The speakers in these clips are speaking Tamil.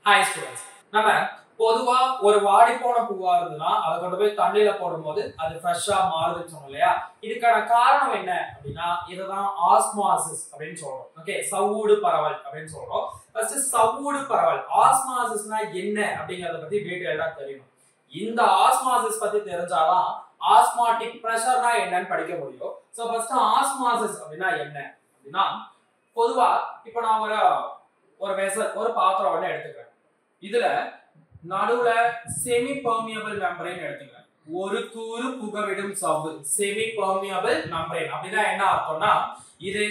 Hi students. நம்ம பொதுவா ஒரு வாடி போன பூவா இருந்ததுனா அத கொண்டு போய் தண்ணில போடும்போது அது ஃப்ரெஷா மாறுதுன்னு சொன்னோம் இல்லையா? இதுக்கான காரணம் என்ன அப்படினா இதுதான் ஆஸ்மாசிஸ் அப்படினு சொல்றோம். ஓகே, சவ்வூடு பரவல் அப்படினு சொல்றோம். ஃபர்ஸ்ட் சவ்வூடு பரவல் ஆஸ்மாசிஸ்னா என்ன அப்படிங்கறத பத்தி டீடைலா தெரியணும். இந்த ஆஸ்மாசிஸ் பத்தி தெரிஞ்சாதான் ஆஸ்மாட்டிக் பிரஷர்னா என்னன்னு படிக்க முடியும். சோ ஃபர்ஸ்ட் ஆஸ்மாசிஸ் அப்படினா என்ன அப்படினா பொதுவா இப்போ நான் ஒரு வெசல் ஒரு பாத்திரம் ஒண்ணு எடுத்துக்கிறேன். இதுல நடுவுல செமி பெர்மியபிள் மெம்பரேன் எடுத்துக்கிறேன். ஒரு கூறு புகவிடும் சவ்வு செமி பெர்மியபிள் மெம்பரேன் அப்படினா என்ன அர்த்தம்னா இது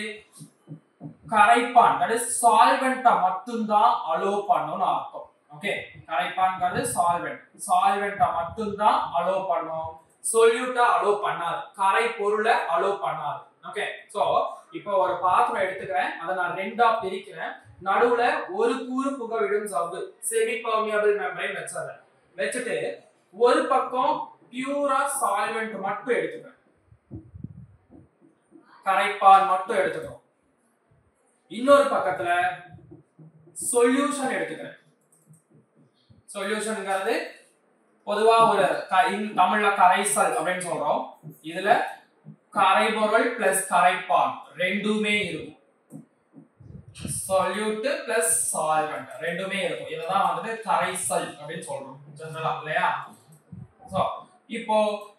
கரைப்பான், that is solvent மட்டும் தான் அலோ பண்ணும்னு அர்த்தம். ஓகே, கரைப்பான்ங்கிறது solvent மட்டும் தான் அலோ பண்ணும், சொல்யூட்ட அலோ பண்ணாது, கரை பொருளை அலோ பண்ணாது. ஓகே, சோ இப்போ ஒரு பாத்திரம் எடுத்துக்கிறேன், அதை நான் ரெண்டா பிரிக்கிறேன். நடுவுல ஒரு கூறு புகவிடும் சவ்வு செமி பெர்மியபிள் மெம்பரேன் வச்சிட்டு ஒரு பக்கம் பியூரா சால்வெண்ட் மட்டும் எடுத்துக்கிறேன், கரைப்பான் மட்டும் எடுத்துக்கிறோம். இன்னொரு பக்கத்துல சொல்யூஷன் எடுத்துக்கிறேன். சொல்யூஷன்ங்கிறது பொதுவா ஒரு தமிழ்ல கரைசல் அப்படின்னு சொல்றோம். இதுல கரைபொருள் பிளஸ் கரைப்பான் ரெண்டுமே இருக்கும். solute plus solvent ரெண்டுமே இருக்கும். இததான் வந்து கரைசல் அப்படினு சொல்றோம் ஜெனரலா இல்லையா? சோ இப்போ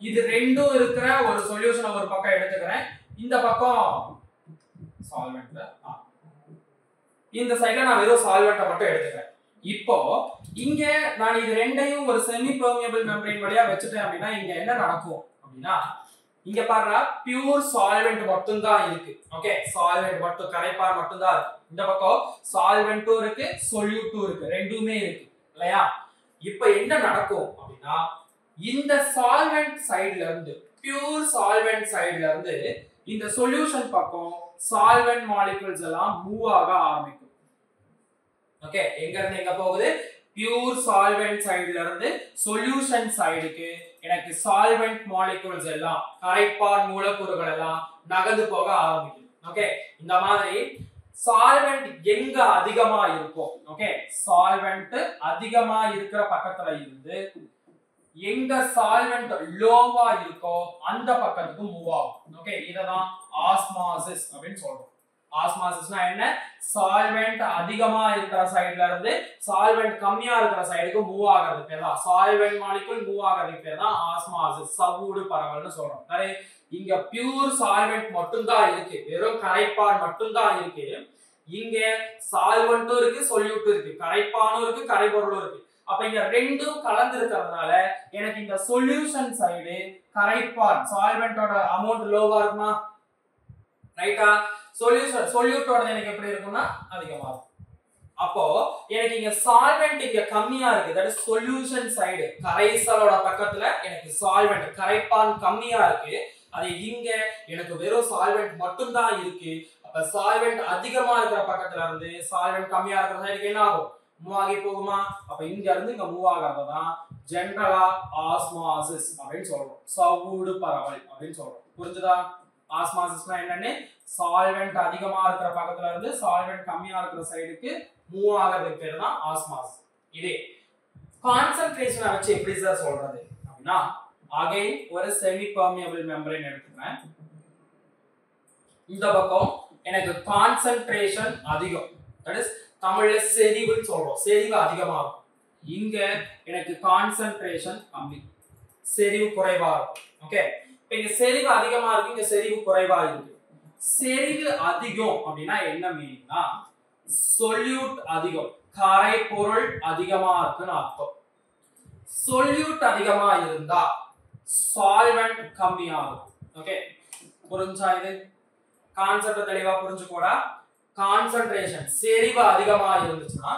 இது ரெண்டும் இருக்கிற ஒரு சொல்யூஷனை ஒரு பக்கம் எடுத்துக்கிறேன், இந்த பக்கம் சால்வெண்ட், இந்த சைடுல நான் வெறும் சால்வெண்ட்டை மட்டும் எடுத்துக்கிறேன். இப்போ இங்க நான் இது ரெண்டையும் ஒரு செமி பெர்மியபிள் மெம்பரேன் வழியா வச்சிட்டேன் அப்படின்னா இங்க என்ன நடக்கும் அப்படின்னா இங்க பாருங்க பியூர் சால்வெண்ட் மட்டும் தான் இருக்கு. ஓகே, சால்வெண்ட் மட்டும் கரைப்பான் மட்டும் தான் இருக்கு. இந்த பக்கம் சால்வெண்ட்டும் இருக்கு, சொல்யூட்டும் இருக்கு, ரெண்டுமே இருக்கு இல்லையா? இப்போ என்ன நடக்கும் அப்படின்னா இந்த சால்வெண்ட் சைடுல இருந்து பியூர் சால்வெண்ட் சைடுல இருந்து இந்த சொல்யூஷன் பக்கம் சால்வெண்ட் மாலிக்யூல்ஸ் எல்லாம் மூவ் ஆக ஆரம்பிக்கும். ஓகே, எங்க இருந்து எங்க போகுது? பியூர் சால்வெண்ட் சைடுல இருந்து சொல்யூஷன் சைடுக்கு எனக்கு சால்வெண்ட் மாலிக்யூல்ஸ் எல்லாம் கரைப்பான் மூலக்கூறுகள் எல்லாம் நகர்ந்து போக ஆரம்பிக்கும். ஓகே, இந்த மாதிரி சால்வெண்ட் எங்க அதிகமா இருக்கும், ஓகே, சால்வெண்ட் அதிகமா இருக்கிற பக்கத்துல இருந்து எங்க சால்வெண்ட் லோவா இருக்கோ அந்த பக்கத்துக்கு மூவ் ஆகும். ஓகே, இததான் ஆஸ்மாசிஸ் அப்படின்னு சொல்றோம். ஆஸ்மாசிஸ்னா என்ன? சால்வெண்ட் அதிகமா இருக்கிற சைடுல இருந்து சால்வெண்ட் கம்மியா இருக்கிற சைடுக்கு மூவ் ஆகிறது பேர் தான் சால்வெண்ட் மாலிக்யூல் மூவ் ஆகிறது பேர் தான் ஆஸ்மாசிஸ், சவ்வூடு பரவல்னு சொல்றோம். சரி, இங்க பியூர் சால்வெண்ட் மட்டும் தான் இருக்கு, வெறும் கரைப்பான் மட்டும் தான் இருக்கு. இங்க சால்வெண்ட்டும் இருக்கு, சொல்யூட்டும் இருக்கு, கரைப்பானும் இருக்கு, கரைபொருளும் இருக்கு. அப்ப இங்க ரெண்டும் கலந்து இருக்கிறதுனால எனக்கு இந்த சொல்யூஷன் சைடு கரைப்பான் சால்வெண்டோட அமௌண்ட் லோவா இருக்குமா? ரைட்டா? சொல்யூட்டோட எனக்கு எப்படி இருக்கும்னா அதிகமா இருக்கும். அப்போ எனக்கு இங்க சால்வெண்ட் இங்க கம்மியா இருக்கு, தட் இஸ் சொல்யூஷன் சைடு கரைசலோட பக்கத்துல எனக்கு சால்வெண்ட் கரைப்பான் கம்மியா இருக்கு. அது இங்க எனக்கு வெறும் சால்வெண்ட் மட்டும் தான் இருக்கு. அப்ப சால்வெண்ட் அதிகமா இருக்கிற பக்கத்துல இருந்து சால்வெண்ட் கம்மியா இருக்கிற சைடுக்கு என்ன ஆகும்? மூவ் ஆகி போகுமா? அப்ப இங்க இருந்து இங்க மூவ் ஆகிறதுதான் ஜெனரலா ஆஸ்மாசிஸ் அப்படின்னு சொல்றோம், சவ்வூடு பரவல் அப்படின்னு சொல்றோம். புரிஞ்சுதா? ஆஸ்மாசிஸ்னா என்னன்னு? சால்வெண்ட் அதிகமா இருக்கிற பக்கத்துல இருந்து சால்வெண்ட் கம்மியா இருக்கிற சைடுக்கு மூவ் ஆகிறதுக்கு பேர் தான் ஆஸ்மாசிஸ். இதே கான்சென்ட்ரேஷனை வச்சு எப்படி சார் சொல்றது அப்படின்னா அகைன் ஒரு செமி பெர்மியபிள் மெம்பரேன் எடுத்துக்கிறேன். இந்த பக்கம் எனக்கு கான்சென்ட்ரேஷன் அதிகம், தட் இஸ் தமிழ்ல செறிவுன்னு சொல்றோம், செறிவு அதிகமா இருக்கும். இங்க எனக்கு கான்சென்ட்ரேஷன் கம்மி, செறிவு குறைவா இருக்கும். ஓகே, இப்ப இங்க செறிவு அதிகமா இருக்கு, இங்க செறிவு குறைவா இருக்கு. செறிவு அதிகம் அப்படின்னா என்ன மீனிங்னா சொல்யூட் அதிகம், கரை பொருள் அதிகமா இருக்குன்னு அர்த்தம். சொல்யூட் அதிகமா இருந்தா சால்வெண்ட் கம்மியா இருக்கும். ஓகே, புரிஞ்சா? இது கான்செப்ட் தெளிவா புரிஞ்சுக்கோடா. கான்சென்ட்ரேஷன் செறிவு அதிகமா இருந்துச்சுன்னா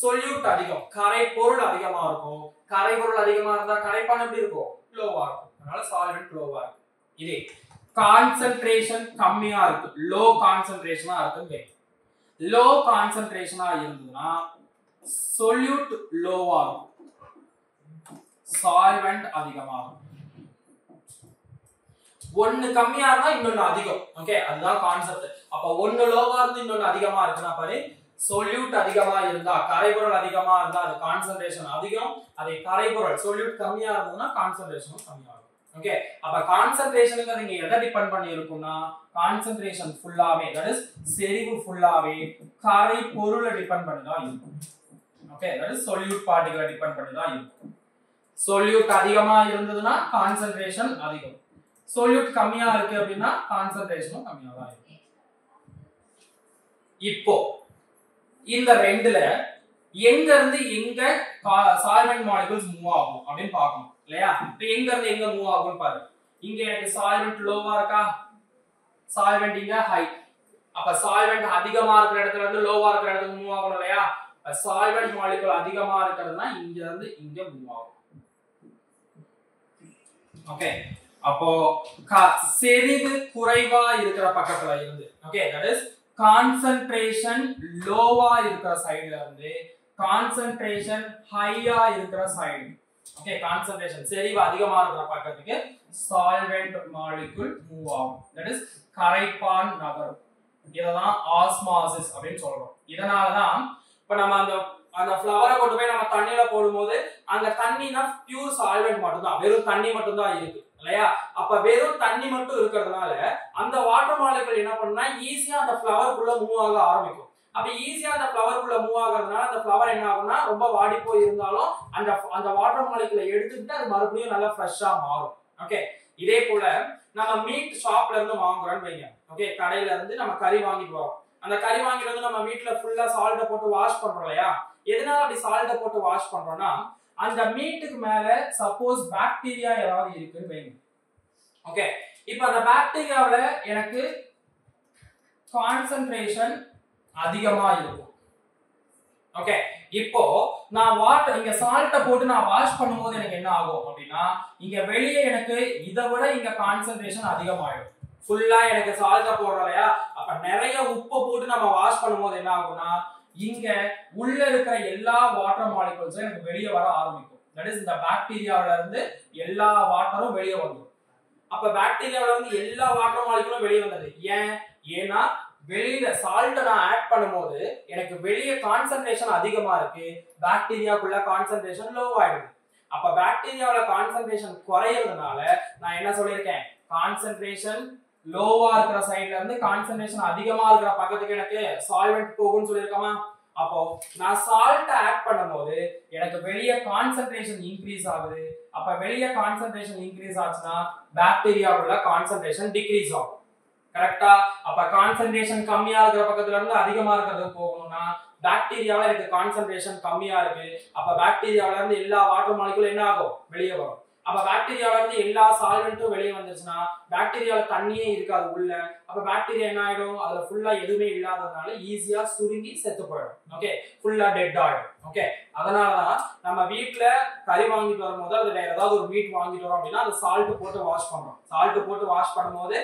சொல்யூட் அதிகம், கரை பொருள் அதிகமா இருக்கும். கரை பொருள் அதிகமா இருந்தா கரைப்பான் எப்படி இருக்கும்? லோவா இருக்கும். அதனால சால்வெண்ட் லோவா இருக்கும். இதே கான்சென்ட்ரேஷன் கம்மியா இருக்கு, லோ கான்சென்ட்ரேஷனா இருக்கு. லோ கான்சென்ட்ரேஷனா இருந்ததுன்னா சொல்யூட் லோவா இருக்கும், சால்வெண்ட் அதிகமா இருக்கும். ஒன்னு கம்மியா இருந்தா இன்னொன்னு அதிகம். ஓகே, அதுதான் கான்செப்ட். அப்ப ஒன்னு லோவா இருந்து இன்னொன்னு அதிகமா இருக்குன்னா பாரு solute அதிகமா இருந்தா கரைபொருள் அதிகமா இருந்தா அது கான்சன்ட்ரேஷன் அதிகம், அதே கரைபொருள் solute கம்மியா இருந்ததுன்னா கான்சன்ட்ரேஷனும் கம்மியாகும். ஓகே, அப்ப கான்சன்ட்ரேஷனுக்கு நீங்க எதை டிபெண்ட் பண்ணி இருக்கும்னா கான்சன்ட்ரேஷன் ஃபுல்லாவே தட் இஸ் செறிவு ஃபுல்லாவே கரைபொருளை டிபெண்ட் பண்ணி தான் இருக்கும். ஓகே, தட் இஸ் solute பார்ட்டிகளை டிபெண்ட் பண்ணி தான் இருக்கும். solute அதிகமா இருந்ததுன்னா கான்சன்ட்ரேஷன் அதிகம், solute கம்மியா இருக்கு அப்படின்னா கான்சன்ட்ரேஷனும் கம்மியா தான் இருக்கும். இப்போ இந்த ரெண்டுல எங்க இருந்து எங்க சால்வெண்ட் மாலிகூல்ஸ் மூவ் ஆகும் அப்படின்னு பார்க்கணும் இல்லையா? இப்போ எங்க இருந்து எங்க மூவ் ஆகும்னு பாரு. இங்க எனக்கு சால்வெண்ட் லோவா இருக்கா, சால்வெண்ட் இங்க ஹை. அப்ப சால்வெண்ட் அதிகமா இருக்கிற இடத்துல இருந்து லோவா இருக்கிற இடத்துக்கு மூவ் ஆகணும் இல்லையா? சால்வெண்ட் மாலிகூல் அதிகமா இருக்கிறதுனா இங்க இருந்து இங்க மூவ் ஆகும். ஓகே, அப்போ செறிவு குறைவா இருக்கிற பக்கத்துல இருந்து ஓகே தட் இஸ் கான்சன்ட்ரேஷன் லோவா இருக்கிற சைடுல இருந்து கான்சன்ட்ரேஷன் ஹையா இருக்கிற சைடு. ஓகே, கான்சன்ட்ரேஷன் செறிவு அதிகமா இருக்கிற பக்கத்துக்கு சால்வெண்ட் மாலிகூல் மூவ் ஆகும். தட் இஸ் கரைப்பான் நகரும். இததான் ஆஸ்மாசிஸ் அப்படின்னு சொல்றோம். இதனால தான் இப்ப நம்ம அந்த ஃப்ளவரை கொண்டு போய் நம்ம தண்ணியில போடும்போது அங்க தண்ணினா பியூர் சால்வெண்ட் மட்டும் தான், வெறும் தண்ணி மட்டும் தான் இருக்கு இல்லையா? அப்ப வெறும் தண்ணி மட்டும் இருக்கிறதுனால அந்த வாட்டர் மாலிகூல் என்ன பண்ணுனா ஈஸியா அந்த ஃப்ளவருக்குள்ள மூவ் ஆக ஆரம்பிக்கும். அப்ப ஈஸியா அந்த ஃப்ளவருக்குள்ள மூவ் ஆகிறதுனால அந்த ஃப்ளவர் என்ன ஆகும்னா ரொம்ப வாடி போய் இருந்தாலும் அந்த வாட்டர் மாலிகூலை எடுத்துக்கிட்டு அது மறுபடியும் நல்லா ஃப்ரெஷ்ஷா மாறும். ஓகே, இதே போல நம்ம மீட் ஷாப்ல இருந்து வாங்குறோம்னு வைங்க. ஓகே, கடையில இருந்து நம்ம கறி வாங்கிட்டு வரோம். அந்த கறி வாங்கிட்டு வந்து நம்ம வீட்ல ஃபுல்லா சால்ட்டை போட்டு வாஷ் பண்றோம் இல்லையா? எதனால அப்படி சால்ட்டை போட்டு வாஷ் பண்றோம்னா அந்த மீட்டுக்கு மேல சப்போஸ் பாக்டீரியா ஏதாவது இருக்குன்னு வைங்க. ஓகே, இப்போ அந்த பாக்டீரியாவுல எனக்கு கான்சன்ட்ரேஷன் அதிகமா இருக்கும். ஓகே, இப்போ நான் இங்க சால்ட்டை போட்டு நான் வாஷ் பண்ணும்போது எனக்கு என்ன ஆகும் அப்படின்னா இங்க வெளியே எனக்கு இதை விட இங்க கான்சன்ட்ரேஷன் அதிகமாயிடும். ஃபுல்லா எனக்கு சால்ட்டை போடுறோம் இல்லையா? அப்ப நிறைய உப்பை போட்டு நம்ம வாஷ் பண்ணும்போது என்ன ஆகும்னா இங்க உள்ள இருக்கிற எல்லா வாட்டர் மாலிகூல்ஸும் எனக்கு வெளியே வர ஆரம்பிக்கும். தட் இஸ் இந்த பாக்டீரியாவில இருந்து எல்லா வாட்டரும் வெளியே வந்துடும். அப்ப பாக்டீரியாவில இருந்து எல்லா வாட்டர் மாலிகூலும் வெளியே வந்தது. ஏன்னா வெளியில சால்ட்டை நான் ஆட் பண்ணும்போது எனக்கு வெளியே கான்சன்ட்ரேஷன் அதிகமா இருக்கு, பாக்டீரியாக்குள்ள கான்சன்ட்ரேஷன் லோ ஆயிடுது. அப்ப பாக்டீரியாவோட கான்சன்ட்ரேஷன் குறையிறதுனால நான் என்ன சொல்லியிருக்கேன், கான்சன்ட்ரேஷன் லோவா இருக்கிற சைடுல இருந்து கான்சன்ட்ரேஷன் அதிகமா இருக்கிற பக்கத்துக்கு எனக்கு சால்வெண்ட் போகும்னு சொல்லியிருக்கோமா? அப்போ நான் சால்ட் ஆட் பண்ணும்போது எனக்கு வெளிய கான்சன்ட்ரேஷன் இன்க்ரீஸ் ஆகுது. அப்ப வெளிய கான்சன்ட்ரேஷன் இன்க்ரீஸ் ஆச்சுன்னா பாக்டீரியாவுல கான்சன்ட்ரேஷன் டிக்ரீஸ் ஆகும். கரெக்ட்டா? அப்ப கான்சன்ட்ரேஷன் கம்மியா இருக்கிற பக்கத்துல இருந்து அதிகமா இருக்கிறதுக்கு போகணும்னா பாக்டீரியாவுல எனக்கு கான்சன்ட்ரேஷன் கம்மியா இருக்கு. அப்ப பாக்டீரியாவுல இருந்து எல்லா வாட்டர் மாலிகூலும் என்ன ஆகும், வெளியே வரும். அப்ப பாக்டீரியால இருந்து எல்லா சால்வெண்ட்டும் வெளியே வந்துருச்சுன்னா பாக்டீரியால தண்ணியே இருக்காது உள்ள. அப்ப பாக்டீரியா என்ன ஆயிடும், அதுல ஃபுல்லா எதுவுமே இல்லாததுனால ஈஸியா சுருங்கி செத்து போயிடும். ஓகே, ஃபுல்லா டெட் ஆயிடும். ஓகே, அதனாலதான் நம்ம வீட்டுல கறி வாங்கிட்டு வரும்போது அதுல ஏதாவது ஒரு மீட் வாங்கிட்டு வரோம் அப்படின்னா அது சால்ட் போட்டு வாஷ் பண்றோம். சால்ட் போட்டு வாஷ் பண்ணும்போது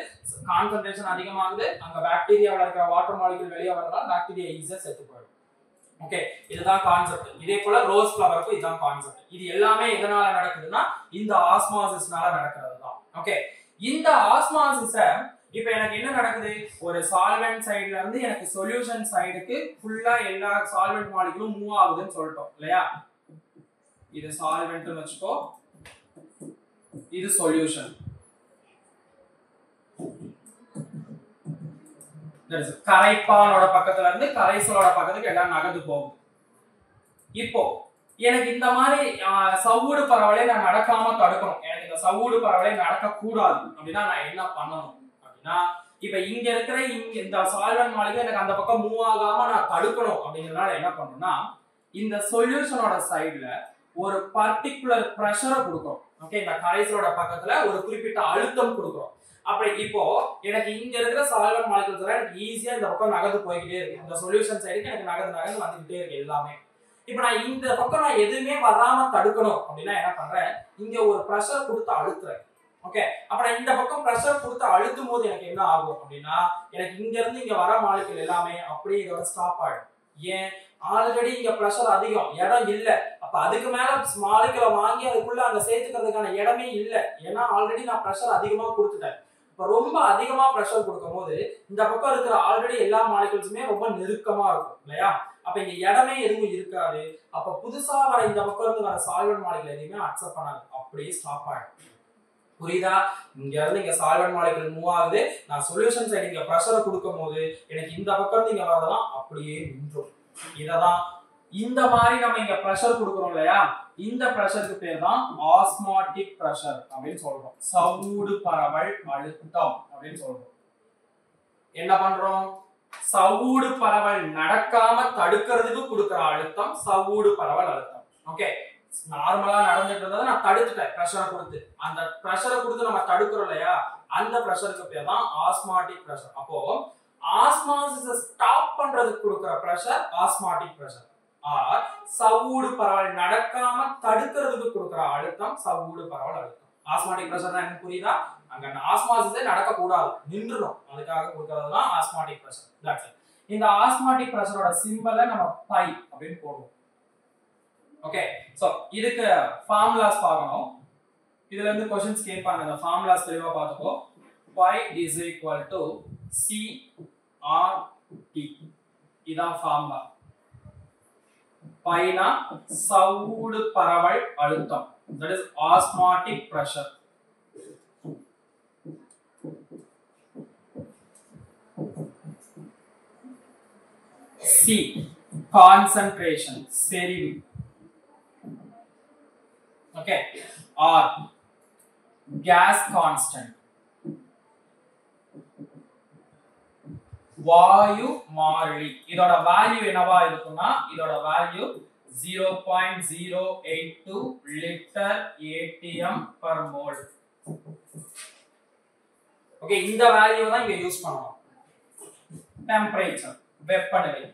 கான்சன்ட்ரேஷன் அதிகமாகுது, அங்க பாக்டீரியாவில் இருக்கிற வாட்டர் மாலிகூல் வெளியே வரதுனால பாக்டீரியா ஈஸியா செத்து போயிடும். ஓகே, இதுதான் கான்செப்ட். இதே போல ரோஸ் ஃப்ளவருக்கு இதுதான் கான்செப்ட். இது எல்லாமே எதனால நடக்குதுன்னா இந்த ஆஸ்மாசிஸ்னால நடக்கிறது தான். ஓகே, இந்த ஆஸ்மாசிஸ இப்போ எனக்கு என்ன நடக்குது, ஒரு சால்வெண்ட் சைடுல இருந்து எனக்கு சொல்யூஷன் சைடுக்கு ஃபுல்லா எல்லா சால்வெண்ட் மாலிகூலும் மூவ் ஆகுதுன்னு சொல்லிட்டோம் இல்லையா? இது சால்வெண்ட்னு வெச்சுக்கோ, இது சொல்யூஷன். கரைப்பானோட பக்கத்துல இருந்து கரைசலோட பக்கத்துக்கு எல்லாம் நகர்ந்து போகும். இப்போ எனக்கு இந்த மாதிரி சவ்வூடு பரவலை நான் நடக்காம தடுக்கணும், எனக்கு இந்த சவ்வூடு பரவலை நடக்க கூடாது அப்படின்னா நான் என்ன பண்ணணும் அப்படின்னா இப்ப இங்க இருக்கிற இந்த சால்வெண்ட் மாலிகூல் எனக்கு அந்த பக்கம் மூவ் ஆகாம நான் தடுக்கணும் அப்படிங்கறதுனால என்ன பண்ணணும்னா இந்த சொல்யூஷனோட சைடுல ஒரு பர்டிகுலர் பிரஷரை கொடுக்கும். ஓகே, இந்த கரைசலோட பக்கத்துல ஒரு குறிப்பிட்ட அழுத்தம் கொடுக்கும். அப்ப இப்போ எனக்கு இங்க இருக்கிற சால்வெண்ட் மாலிகூல்ஸ் எல்லாம் எனக்கு ஈஸியா இந்த பக்கம் நகர்ந்து போய்கிட்டே இருக்கு. இந்த சொல்யூஷன் சைடுக்கு எனக்கு நகர்ந்து வந்துகிட்டே இருக்கு எல்லாமே. இப்ப நான் இந்த பக்கம் நான் எதுவுமே வராம தடுக்கணும் அப்படின்னா என்ன பண்றேன், இங்க ஒரு பிரஷர் கொடுத்து அழுத்துறேன். ஓகே, அப்ப நான் இந்த பக்கம் பிரஷர் கொடுத்து அழுத்தும் போது எனக்கு என்ன ஆகும் அப்படின்னா எனக்கு இங்க இருந்து இங்க வர மாலிகூல் எல்லாமே அப்படியே இதோட ஸ்டாப் ஆயிடும். ஏன், ஆல்ரெடி இங்க பிரஷர் அதிகம், இடம் இல்ல. அப்ப அதுக்கு மேல மாலிகூலை வாங்கி அதுக்குள்ள அங்க சேர்த்துக்கிறதுக்கான இடமே இல்ல. ஏன்னா ஆல்ரெடி நான் பிரஷர் அதிகமா கொடுத்துட்டேன். இப்ப இப்போ ரொம்ப அதிகமா ப்ரெஷர் கொடுக்கும்போது இந்த பக்கம் இருக்கிற ஆல்ரெடி எல்லா மாலிகுல்ஸுமே ரொம்ப நெருக்கமா இருக்கும் இல்லையா? அப்ப இங்க இடமே எதுவும் இருக்காது. அப்ப புதுசா வர இந்த பக்கம் இருந்து வர சால்வெண்ட் மாலிகுல் எதுவுமே அக்செப்ட் பண்ணாது, அப்படியே ஸ்டாப் ஆயிடும். புரியுதா? இங்க இருந்து இங்க சால்வெண்ட் மாலிகுல் மூவ் ஆகுது, நான் சொல்யூஷன் சைடு இங்க பிரஷரை கொடுக்கும் போது எனக்கு இந்த பக்கம் இருந்து இங்க வரதெல்லாம் அப்படியே நின்றும். இததான் இந்த மாதிரி நம்ம இங்க பிரஷர் கொடுக்குறோம் இல்லையா, இந்த பிரஷருக்கு பேர் தான் ஆஸ்மாட்டிக் பிரஷர் அப்படின்னு சொல்றோம். சவ்வூடு பரவல் அழுத்தம் அப்படின்னு சொல்றோம். என்ன பண்றோம்? சவ்வூடு பரவல் நடக்காம தடுக்கிறதுக்கு கொடுக்கிற அழுத்தம் சவ்வூடு பரவல் அழுத்தம். ஓகே, நார்மலா நடந்துட்டு இருந்ததை நான் தடுத்துட்டேன் பிரஷரை கொடுத்து. அந்த பிரஷரை கொடுத்து நம்ம தடுக்கிறோம் இல்லையா, அந்த பிரஷருக்கு பேர் தான் ஆஸ்மாட்டிக் பிரஷர். அப்போ ஆஸ்மாசிஸை ஸ்டாப் பண்றதுக்கு கொடுக்கிற பிரஷர் ஆஸ்மாட்டிக் பிரஷர். சவ்வூடு பரவல் நடக்காம தடுக்கிறதுக்கு கொடுக்கிற அழுத்தம் சவ்வூடு பரவல் அழுத்தம். ஆஸ்மாட்டிக் பிரஷர் தான் எனக்கு புரியுதா? அங்க ஆஸ்மாசிஸே நடக்க கூடாது, நின்றுடும், அதுக்காக கொடுக்கிறது தான் ஆஸ்மாட்டிக் பிரஷர். That's it. இந்த ஆஸ்மாட்டிக் பிரஷரோட சிம்பலை நம்ம பை அப்படின்னு போடுவோம். ஓகே, சோ இதுக்கு ஃபார்முலாஸ் பார்க்கணும். இதுல இருந்து क्वेश्चंस கேட்பாங்க, அந்த ஃபார்முலாஸ் தெளிவா பார்த்துக்கோ. Pi is equal to C R T, இதான் ஃபார்முலா. பைனா சவ்வூடு பரவல் அழுத்தம், that is osmotic pressure. C concentration, செறிவு. Okay, R gas constant, வாயு மாறிலி. இதோட வேல்யூ என்னவா இருக்கும்னா, இதோட value 0.082 litre ATM per mole. Okay, இந்த வேல்யூ தான் இங்க யூஸ் பண்ணணும். டெம்பரேச்சர், வெப்பநிலை,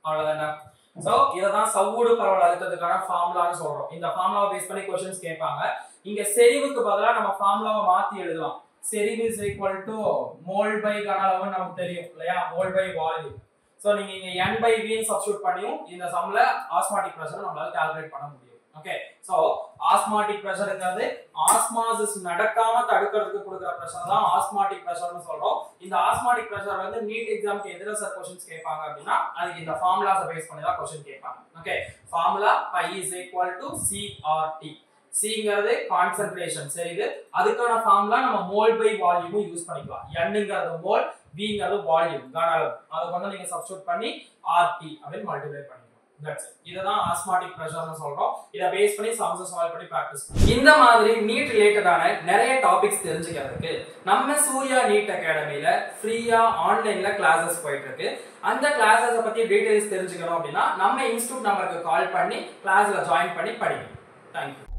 அவ்வளவுதான். சோ இததான் சவ்வூடு பரவல் அழுத்தத்துக்கான ஃபார்முலான்னு சொல்றோம். இந்த ஃபார்முலாவை பேஸ் பண்ணி क्वेश्चंस கேட்பாங்க. இங்க செறிவுக்கு பதிலா நம்ம ஃபார்முலாவை மாத்தி எழுதலாம். செறிவு is equal to mole by கன அளவு நமக்கு தெரியும் இல்லையா, mole by volume. சோ நீங்க இங்க n by v ன்னு சப்ஸ்டிட்யூட் பண்ணியும் இந்த சம்ல ஆஸ்மாட்டிக் பிரஷர் நம்மளால கால்குலேட் பண்ண முடியும். ஓகே, சோ ஆஸ்மாட்டிக் பிரஷர்ங்கிறது ஆஸ்மாசிஸ் நடக்காம தடுக்கிறதுக்கு கொடுக்கிற பிரஷர் தான் ஆஸ்மாட்டிக் பிரஷர்னு சொல்றோம். இந்த ஆஸ்மாட்டிக் பிரஷர் வந்து நீட் எக்ஸாம்க்கு எதிர சார் क्वेश्चंस கேட்பாங்க அப்படினா அதுக்கு இந்த ஃபார்முலாஸை பேஸ் பண்ணி தான் क्वेश्चन கேட்பாங்க. Okay, formula π is equal to CRT. Cங்கிறது கான்சன்ட்ரேஷன், சரிது. அதுக்கான ஃபார்முலா நம்ம மோல் பை வால்யூம் யூஸ் பண்ணிக்கலாம். Nங்கிறது மோல், Vங்கிறது வால்யூம், கன அளவு. அத வந்து நீங்க சப்ஸ்டிட்யூட் பண்ணி RT அப்படினு மல்டிப்ளை பண்ணிக்கலாம். That's it. இதுதான் ஆஸ்மாட்டிக் பிரஷர்னு சொல்றோம். இத பேஸ் பண்ணி சம்ஸ் சால்வ் பண்ணி பிராக்டீஸ் பண்ணுங்க. இந்த மாதிரி நீட் ரிலேட்டடான நிறைய டாபிக்ஸ் தெரிஞ்சுக்கிறதுக்கு நம்ம சூர்யா நீட் அகாடமில ஃப்ரீயா ஆன்லைன்ல கிளாसेस போயிட்டு இருக்கு. அந்த கிளாसेस பத்தி டீடைல்ஸ் தெரிஞ்சுக்கணும் அப்படினா நம்ம இன்ஸ்டிடியூட் நம்பருக்கு கால் பண்ணி கிளாஸ்ல ஜாயின் பண்ணி படிங்க. Thank you.